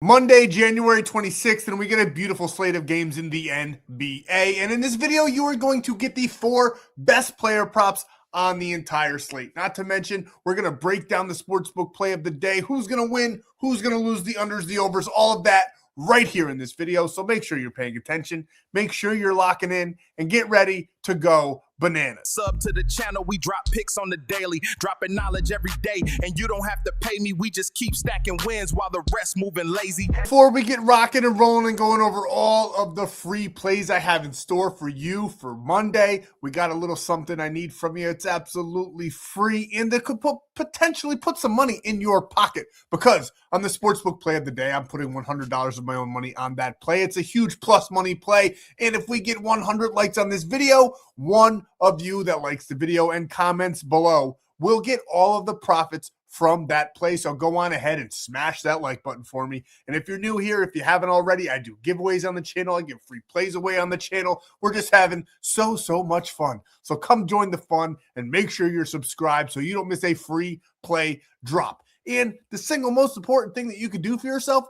Monday, January 26th, and we get a beautiful slate of games in the NBA. And in this video, you are going to get the 4 best player props on the entire slate. Not to mention, we're going to break down the sportsbook play of the day. Who's going to win? Who's going to lose? The unders, the overs, all of that right here in this video. So make sure you're paying attention. Make sure you're locking in and get ready to go bananas. Sub to the channel, we drop picks on the daily, dropping knowledge every day, and you don't have to pay me, we just keep stacking wins while the rest moving lazy. Before we get rocking and rolling and going over all of the free plays I have in store for you for Monday, we got a little something I need from you. It's absolutely free, and that could potentially put some money in your pocket, because on the sportsbook play of the day, I'm putting $100 of my own money on that play. It's a huge plus money play, and if we get 100 likes on this video, one of you that likes the video and comments below will get all of the profits from that play. So go on ahead and smash that like button for me. And if you're new here, if you haven't already, I do giveaways on the channel. I give free plays away on the channel. We're just having so much fun. So come join the fun and make sure you're subscribed so you don't miss a free play drop. And the single most important thing that you could do for yourself,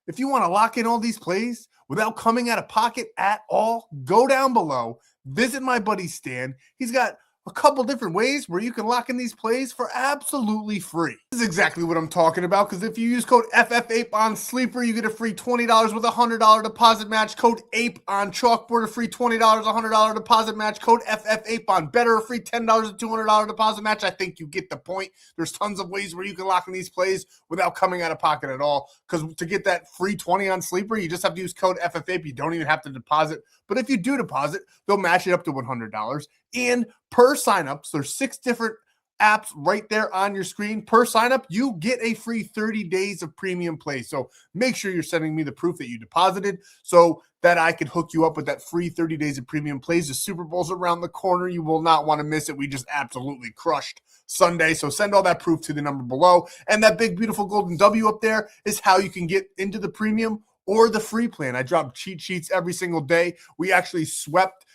if you want to lock in all these plays without coming out of pocket at all, go down below, visit my buddy Stan. He's got a couple different ways where you can lock in these plays for absolutely free. This is exactly what I'm talking about, because if you use code FFAPE on Sleeper, you get a free $20 with a $100 deposit match. Code APE on Chalkboard, a free $20, $100 deposit match. Code FFAPE on Betr, a free $10, a $200 deposit match. I think you get the point. There's tons of ways where you can lock in these plays without coming out of pocket at all, because to get that free 20 on Sleeper, you just have to use code FFAPE. You don't even have to deposit. But if you do deposit, they'll match it up to $100. And per sign-up, so there's 6 different apps right there on your screen. Per sign-up, you get a free 30 days of premium play. So make sure you're sending me the proof that you deposited so that I can hook you up with that free 30 days of premium plays. The Super Bowl's around the corner. You will not want to miss it. We just absolutely crushed Sunday. So send all that proof to the number below. And that big, beautiful golden W up there is how you can get into the premium or the free plan. I drop cheat sheets every single day. We actually swept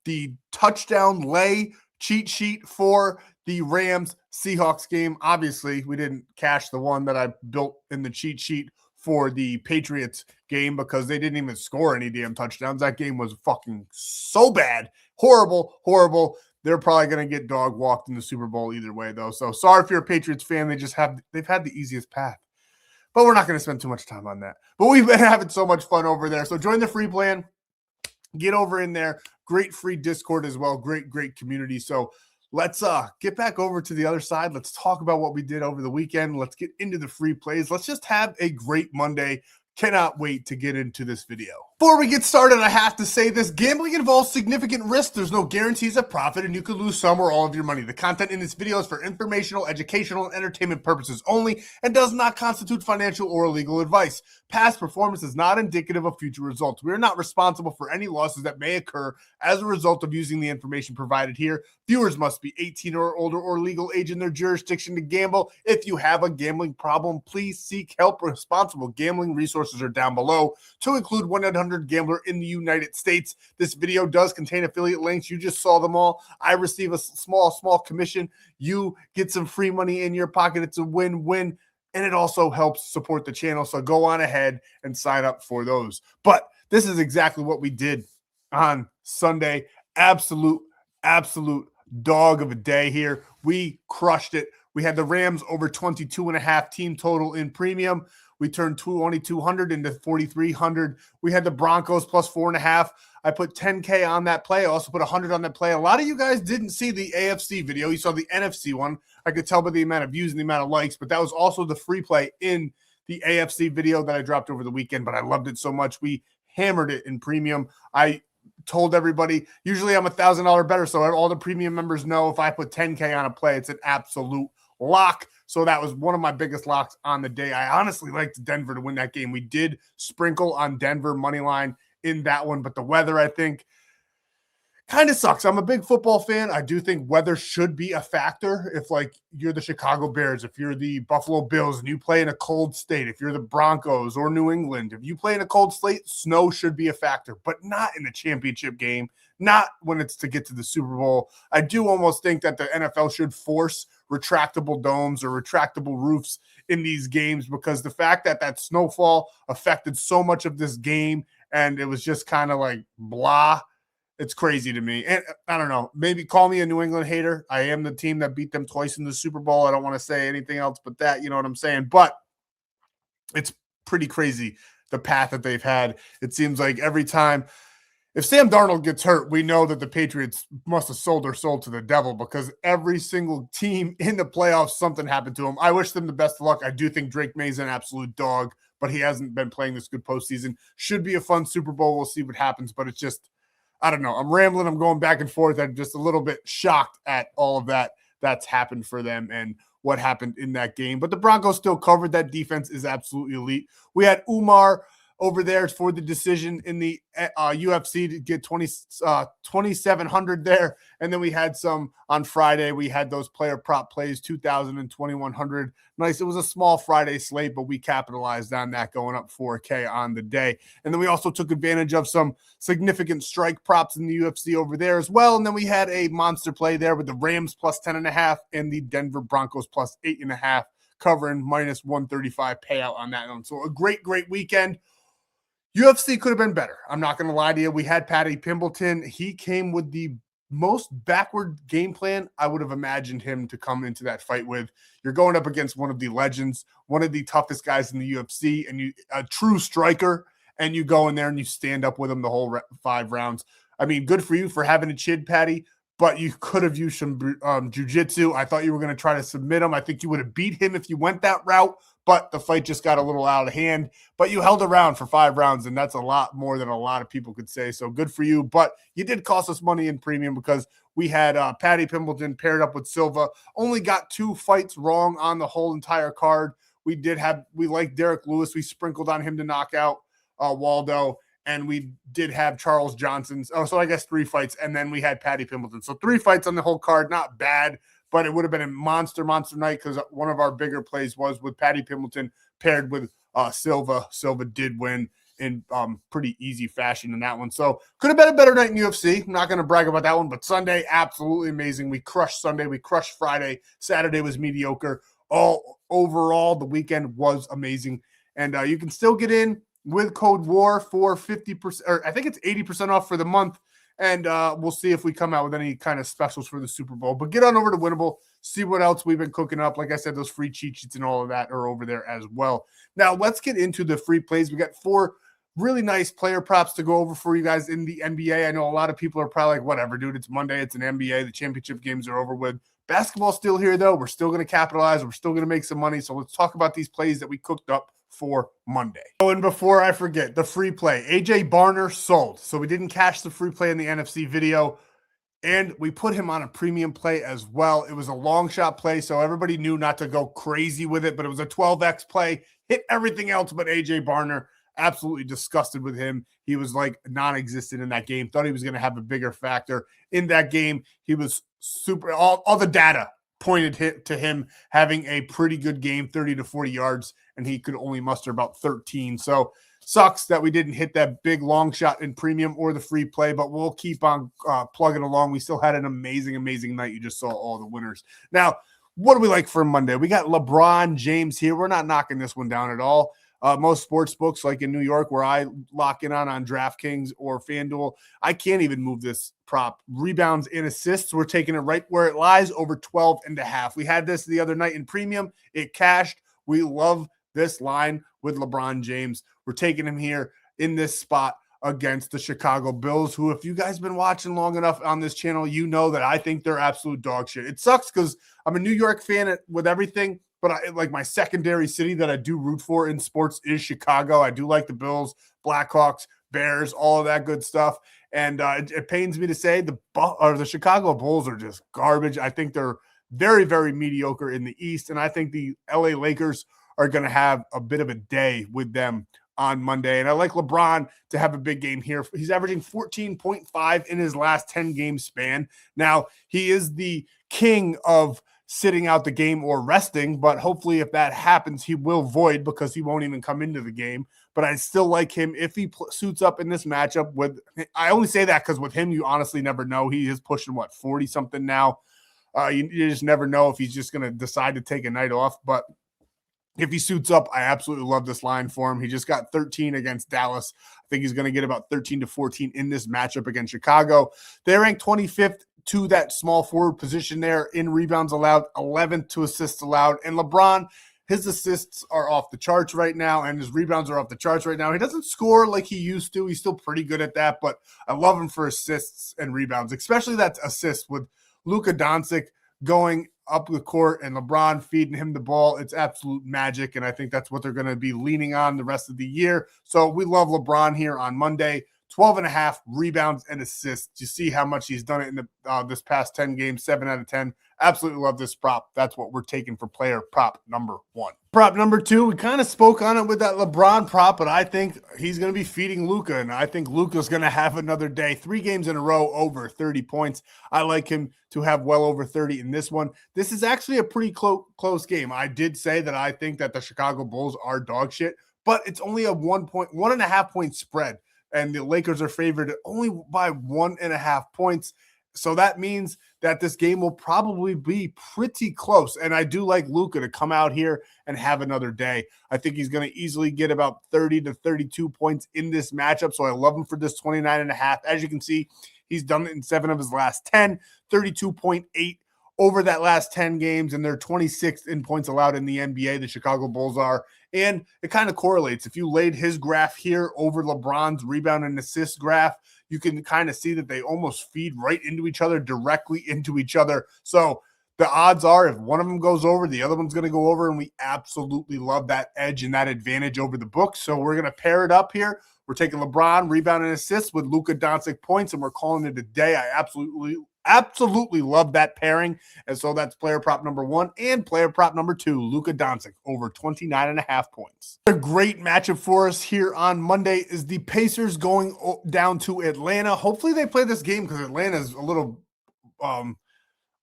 the touchdown lay cheat sheet for the Rams Seahawks game. Obviously, we didn't cash the one that I built in the cheat sheet for the Patriots game because they didn't even score any damn touchdowns. That game was fucking so bad. Horrible. They're probably going to get dog walked in the Super Bowl either way, though. So sorry if you're a Patriots fan. They've had the easiest path. But we're not going to spend too much time on that. But we've been having so much fun over there. So join the free plan. Get over in there. Great free Discord as well. Great community. So let's get back over to the other side. Let's talk about what we did over the weekend. Let's get into the free plays. Let's just have a great Monday. Cannot wait to get into this video. Before we get started, I have to say this. Gambling involves significant risk. There's no guarantees of profit, and you could lose some or all of your money. The content in this video is for informational, educational, and entertainment purposes only and does not constitute financial or legal advice. Past performance is not indicative of future results. We are not responsible for any losses that may occur as a result of using the information provided here. Viewers must be 18 or older or legal age in their jurisdiction to gamble. If you have a gambling problem, please seek help. Responsible gambling resources are down below, to include 1-800-GAMBLER in the United States. This video does contain affiliate links. You just saw them all. I receive a small commission. You get some free money in your pocket. It's a win-win. And it also helps support the channel. So go on ahead and sign up for those. But this is exactly what we did on Sunday. Absolute dog of a day here. We crushed it. We had the Rams over 22.5 team total in premium. We turned 2,200 into 4,300. We had the Broncos plus 4.5. I put 10K on that play. I also put 100 on that play. A lot of you guys didn't see the AFC video. You saw the NFC one. I could tell by the amount of views and the amount of likes, but that was also the free play in the AFC video that I dropped over the weekend, but I loved it so much. We hammered it in premium. I told everybody, usually I'm $1,000 better, so all the premium members know if I put 10K on a play, it's an absolute lock. So that was one of my biggest locks on the day. I honestly liked Denver to win that game. We did sprinkle on Denver money line in that one, but the weather, I think, kind of sucks. I'm a big football fan. I do think weather should be a factor. If like you're the Chicago Bears, if you're the Buffalo Bills and you play in a cold state, if you're the Broncos or New England, if you play in a cold state, snow should be a factor, but not in the championship game, not when it's to get to the Super Bowl. I do almost think that the NFL should force retractable domes or retractable roofs in these games, because the fact that that snowfall affected so much of this game and it was just kind of like blah, it's crazy to me. And I don't know, maybe call me a New England hater. I am the team that beat them twice in the Super Bowl. I don't want to say anything else but that, you know what I'm saying? But it's pretty crazy the path that they've had. It seems like every time, if Sam Darnold gets hurt, we know that the Patriots must have sold their soul to the devil, because every single team in the playoffs, something happened to him. I wish them the best of luck. I do think Drake May's an absolute dog, but he hasn't been playing this good postseason. Should be a fun Super Bowl. We'll see what happens, but it's just, I don't know. I'm rambling. I'm going back and forth. I'm just a little bit shocked at all of that that's happened for them and what happened in that game. But the Broncos still covered. That defense is absolutely elite. We had Umar over there for the decision in the UFC to get 2,700 there. And then we had some on Friday. We had those player prop plays, 2,000 and 2,100. Nice. It was a small Friday slate, but we capitalized on that, going up 4K on the day. And then we also took advantage of some significant strike props in the UFC over there as well. And then we had a monster play there with the Rams plus 10.5 and the Denver Broncos plus 8.5, covering minus 135 payout on that one. So a great, great weekend. UFC could have been better. I'm not going to lie to you. We had Paddy Pimbleton. He came with the most backward game plan I would have imagined him to come into that fight with. You're going up against one of the legends, one of the toughest guys in the UFC, and you a true striker, and you go in there and you stand up with him the whole 5 rounds. I mean, good for you for having a chin, Paddy, but you could have used some jiu-jitsu. I thought you were going to try to submit him. I think you would have beat him if you went that route, but the fight just got a little out of hand. But you held around for 5 rounds, and that's a lot more than a lot of people could say. So good for you. But you did cost us money in premium, because we had Paddy Pimbleton paired up with Silva. Only got 2 fights wrong on the whole entire card. We liked Derek Lewis. We sprinkled on him to knock out Waldo. And we did have Charles Johnson's. Oh, so I guess 3 fights. And then we had Paddy Pimbleton. So 3 fights on the whole card. Not bad, but it would have been a monster night, because one of our bigger plays was with Paddy Pimbleton paired with Silva. Silva did win in pretty easy fashion in that one. So could have been a better night in UFC. I'm not going to brag about that one, but Sunday, absolutely amazing. We crushed Sunday. We crushed Friday. Saturday was mediocre. Overall, the weekend was amazing. And you can still get in with code WAR for 50%, or I think it's 80% off for the month. And we'll see if we come out with any kind of specials for the Super Bowl. But get on over to Winible, see what else we've been cooking up. Like I said, those free cheat sheets and all of that are over there as well. Now, let's get into the free plays. We got 4 really nice player props to go over for you guys in the NBA. I know a lot of people are probably like, whatever, dude, it's Monday, it's an NBA. The championship games are over with. Basketball's still here, though. We're still going to capitalize. We're still going to make some money. So let's talk about these plays that we cooked up for Monday. Oh, and before I forget, the free play. AJ Barner sold. So we didn't cash the free play in the NFC video. And we put him on a premium play as well. It was a long shot play, so everybody knew not to go crazy with it, but it was a 12x play. Hit everything else but AJ Barner. Absolutely disgusted with him. He was like non-existent in that game. Thought he was going to have a bigger factor in that game. He was super. All the data pointed to him having a pretty good game, 30 to 40 yards, and he could only muster about 13. So sucks that we didn't hit that big long shot in premium or the free play, but we'll keep on plugging along. We still had an amazing, amazing night. You just saw all the winners. Now, what do we like for Monday? We got LeBron James here. We're not knocking this one down at all. Most sports books, like in New York, where I lock in on DraftKings or FanDuel, I can't even move this prop. Rebounds and assists, we're taking it right where it lies, over 12.5. We had this the other night in premium. It cashed. We love this line with LeBron James. We're taking him here in this spot against the Chicago Bulls, who, if you guys been watching long enough on this channel, you know that I think they're absolute dog shit. It sucks because I'm a New York fan with everything, but I like my secondary city that I do root for in sports is Chicago. I do like the Bills, Blackhawks, Bears, all of that good stuff. And it pains me to say the Chicago Bulls are just garbage. I think they're very, very mediocre in the East. And I think the LA Lakers are going to have a bit of a day with them on Monday. And I like LeBron to have a big game here. He's averaging 14.5 in his last 10 game span. Now, he is the king of sitting out the game or resting, but hopefully if that happens, he will void because he won't even come into the game. But I still like him if he suits up in this matchup with, I only say that because with him, you honestly never know. He is pushing 40 something now. You just never know if he's just going to decide to take a night off. But If he suits up, I absolutely love this line for him. He just got 13 against Dallas. I think he's going to get about 13 to 14 in this matchup against Chicago. They're ranked 25th to that small forward position there in rebounds allowed, 11th to assists allowed. And LeBron, his assists are off the charts right now, and his rebounds are off the charts right now. He doesn't score like he used to. He's still pretty good at that, but I love him for assists and rebounds, especially that assist with Luka Doncic going up the court and LeBron feeding him the ball. It's absolute magic, and I think that's what they're going to be leaning on the rest of the year. So we love LeBron here on Monday. 12.5 rebounds and assists. You see how much he's done it in the this past 10 games, 7 out of 10. Absolutely love this prop. That's what we're taking for player prop number 1. Prop number 2, we kind of spoke on it with that LeBron prop, but I think he's going to be feeding Luka, and I think Luka's going to have another day. 3 games in a row over 30 points. I like him to have well over 30 in this one. This is actually a pretty close game. I did say that I think that the Chicago Bulls are dog shit, but it's only a 1.5 point spread. And the Lakers are favored only by 1.5 points. So that means that this game will probably be pretty close. And I do like Luka to come out here and have another day. I think he's going to easily get about 30 to 32 points in this matchup. So I love him for this 29.5. As you can see, he's done it in 7 of his last 10, 32.8 over that last 10 games, and they're 26th in points allowed in the NBA, the Chicago Bulls are. And it kind of correlates. If you laid his graph here over LeBron's rebound and assist graph, you can kind of see that they almost feed right into each other, directly into each other. So the odds are if one of them goes over, the other one's going to go over, and we absolutely love that edge and that advantage over the book. So we're going to pair it up here. We're taking LeBron, rebound and assist with Luka Doncic points, and we're calling it a day. I absolutely love that pairing. And so that's player prop number 1 and player prop number 2, Luka Doncic, over 29.5 points. A great matchup for us here on Monday is the Pacers going down to Atlanta. Hopefully they play this game because Atlanta is a little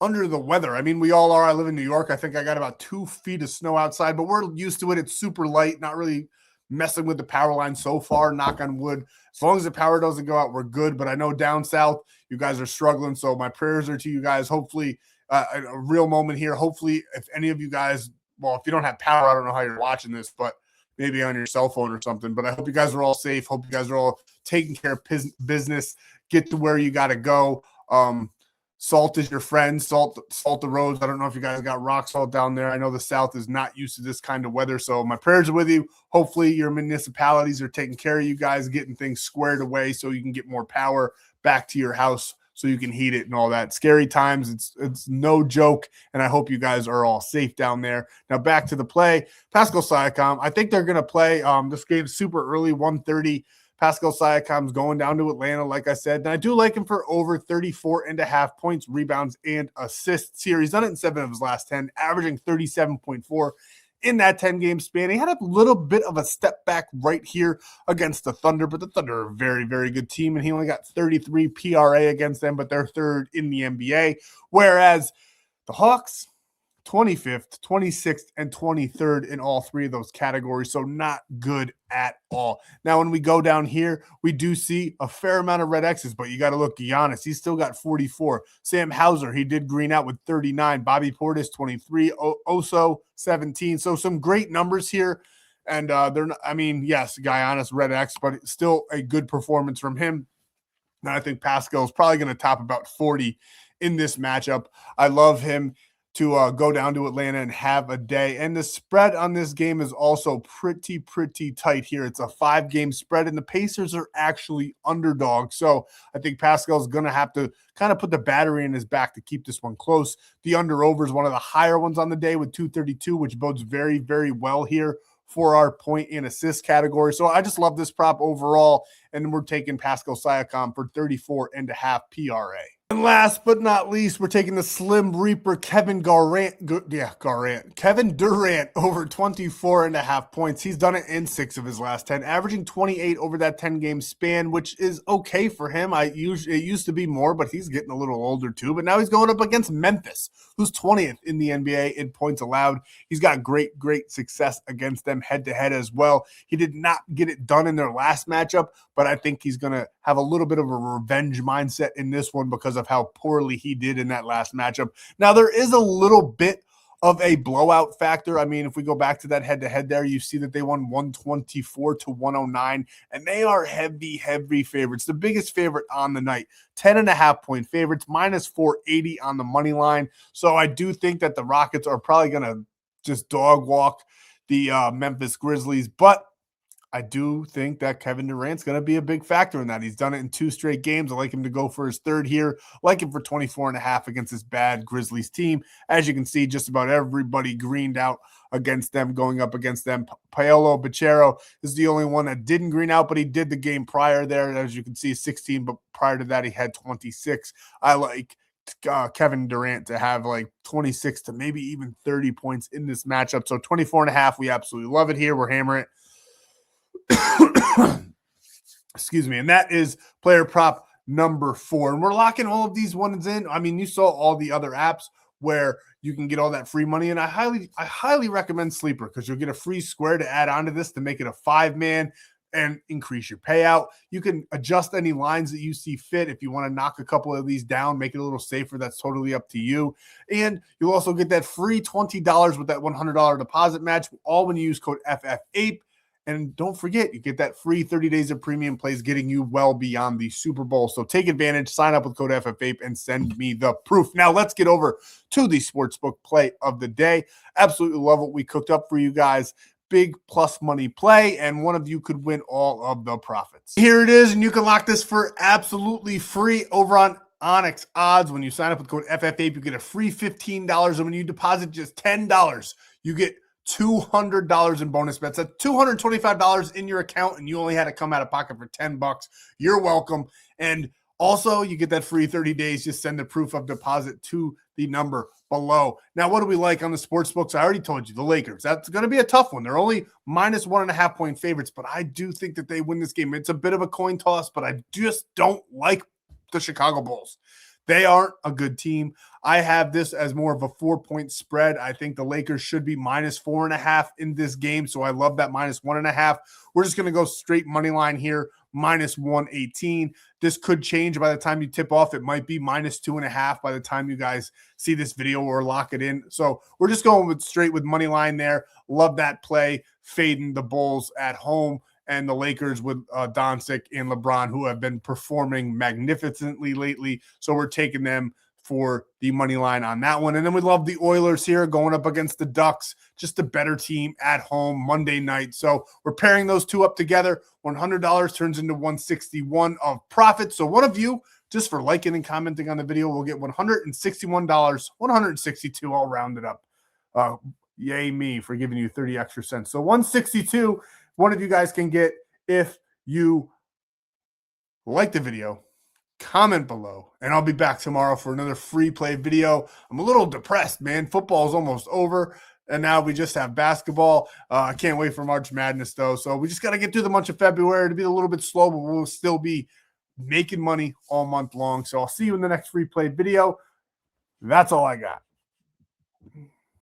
under the weather. I mean, we all are. I live in New York. I think I got about 2 feet of snow outside, but we're used to it. It's super light, not really messing with the power line so far, knock on wood. As long as the power doesn't go out, we're good. But I know down south, you guys are struggling. So my prayers are to you guys. Hopefully a real moment here. Hopefully if any of you guys, well, if you don't have power, I don't know how you're watching this, but maybe on your cell phone or something. But I hope you guys are all safe. Hope you guys are all taking care of business. Get to where you got to go. Salt is your friend. Salt the roads. I don't know if you guys got rock salt down there. I know the South is not used to this kind of weather, so my prayers are with you. Hopefully your municipalities are taking care of you guys, getting things squared away so you can get more power back to your house so you can heat it and all that. Scary times. It's no joke, and I hope you guys are all safe down there. Now back to the play. Pascal Siakam, I think they're going to play this game super early, 1:30. Pascal Siakam's going down to Atlanta, like I said. And I do like him for over 34.5 points, rebounds, and assists here. He's done it in 7 of his last 10, averaging 37.4 in that 10-game span. He had a little bit of a step back right here against the Thunder, but the Thunder are a very, very good team, and he only got 33 PRA against them, but they're 3rd in the NBA. Whereas the Hawks, 25th, 26th, and 23rd in all 3 of those categories, so not good at all. Now, when we go down here, we do see a fair amount of red X's, but you got to look. Giannis, he's still got 44. Sam Hauser, he did green out with 39. Bobby Portis, 23. Oso, 17. So some great numbers here. And they're not, I mean, yes, Giannis, red X, but still a good performance from him. And I think Pascal is probably going to top about 40 in this matchup. I love him to go down to Atlanta and have a day. And the spread on this game is also pretty tight here. It's a 5-game spread, and the Pacers are actually underdogs. So I think Pascal's going to have to kind of put the battery in his back to keep this one close. The under-over is one of the higher ones on the day with 232, which bodes very, very well here for our point and assist category. So I just love this prop overall, and we're taking Pascal Siakam for 34.5 PRA. And last but not least, we're taking the Slim Reaper Kevin Durant over 24.5 points. He's done it in 6 of his last 10, averaging 28 over that 10-game span, which is okay for him. It used to be more, but he's getting a little older too. But now he's going up against Memphis, who's 20th in the NBA in points allowed. He's got great success against them head-to-head as well. He did not get it done in their last matchup, but I think he's going to have a little bit of a revenge mindset in this one because of how poorly he did in that last matchup. Now, there is a little bit of a blowout factor. I mean, if we go back to that head-to-head there, you see that they won 124-109, and they are heavy favorites. The biggest favorite on the night, 10.5-point favorites, minus 480 on the money line. So I do think that the Rockets are probably going to just dog walk the Memphis Grizzlies, but I do think that Kevin Durant's going to be a big factor in that. He's done it in 2 straight games. I like him to go for his third here. I like him for 24.5 against this bad Grizzlies team. As you can see, just about everybody greened out against them, going up against them. Paolo Banchero is the only one that didn't green out, but he did the game prior there. As you can see, 16, but prior to that, he had 26. I like Kevin Durant to have like 26 to maybe even 30 points in this matchup. So 24.5, we absolutely love it here. We're hammering it. Excuse me. And that is player prop number 4. And we're locking all of these ones in. I mean, you saw all the other apps where you can get all that free money. And I highly recommend Sleeper because you'll get a free square to add on to this to make it a 5-man and increase your payout. You can adjust any lines that you see fit. If you want to knock a couple of these down, make it a little safer, that's totally up to you. And you'll also get that free $20 with that $100 deposit match, all when you use code FFAPE. And don't forget, you get that free 30 days of premium plays getting you well beyond the Super Bowl. So take advantage, sign up with code FFAPE, and send me the proof. Now let's get over to the sportsbook play of the day. Absolutely love what we cooked up for you guys. Big plus money play, and one of you could win all of the profits. Here it is, and you can lock this for absolutely free over on ONYX odds. When you sign up with code FFAPE, you get a free $15. And when you deposit just $10, you get $200 in bonus bets. That's $225 in your account, and you only had to come out of pocket for $10. You're welcome. And also, you get that free 30 days. Just send the proof of deposit to the number below. Now, what do we like on the sports books? I already told you, the Lakers. That's going to be a tough one. They're only minus 1.5-point favorites, but I do think that they win this game. It's a bit of a coin toss, but I just don't like the Chicago Bulls. They aren't a good team. I have this as more of a 4-point spread. I think the Lakers should be minus 4.5 in this game, so I love that minus 1.5. We're just going to go straight money line here, minus 118. This could change by the time you tip off. It might be minus 2.5 by the time you guys see this video or lock it in. So we're just going straight with money line there. Love that play, fading the Bulls at home. And the Lakers with Doncic and LeBron, who have been performing magnificently lately. So we're taking them for the money line on that one. And then we love the Oilers here going up against the Ducks, just a better team at home Monday night. So we're pairing those two up together. $100 turns into $161 of profit. So one of you, just for liking and commenting on the video, will get $161, $162, I'll round it up. Yay me for giving you 30 extra cents. So $162. One of you guys can get if you like the video, comment below, and I'll be back tomorrow for another free play video. I'm a little depressed, man. Football is almost over, and now we just have basketball. I can't wait for March Madness, though. So we just got to get through the month of February to be a little bit slow, but we'll still be making money all month long. So I'll see you in the next free play video. That's all I got.